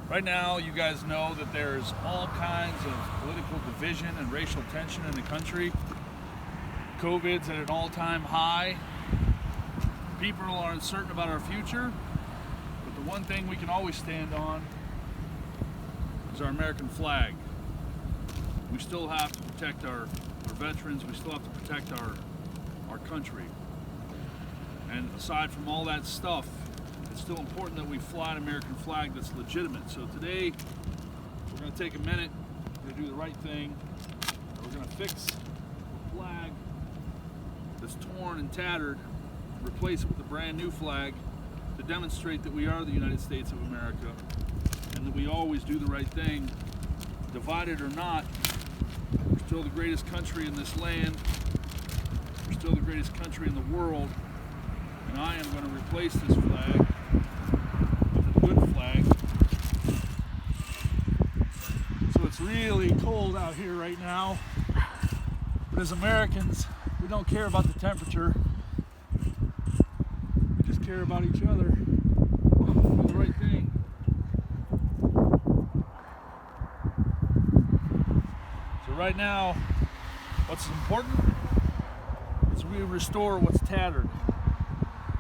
Right now, you guys know that there's all kinds of political division and racial tension in the country. COVID's at an all-time high. People are uncertain about our future, but the one thing we can always stand on is our American flag. We still have to protect our veterans. We still have to protect our country. And aside from all that stuff, it's still important that we fly an American flag that's legitimate. So today, we're going to take a minute, we're going to do the right thing, and we're going to fix the flag that's torn and tattered, and replace it with a brand new flag to demonstrate that we are the United States of America and that we always do the right thing, divided or not. We're still the greatest country in this land. We're still the greatest country in the world. And I am going to replace this flag with a good flag. So it's really cold out here right now. But as Americans, we don't care about the temperature. We just care about each other. Do the right thing. So right now, what's important is we restore what's tattered.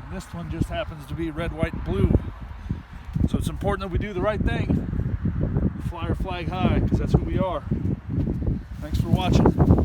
And this one just happens to be red, white, and blue. So it's important that we do the right thing. We fly our flag high, because that's who we are. Thanks for watching.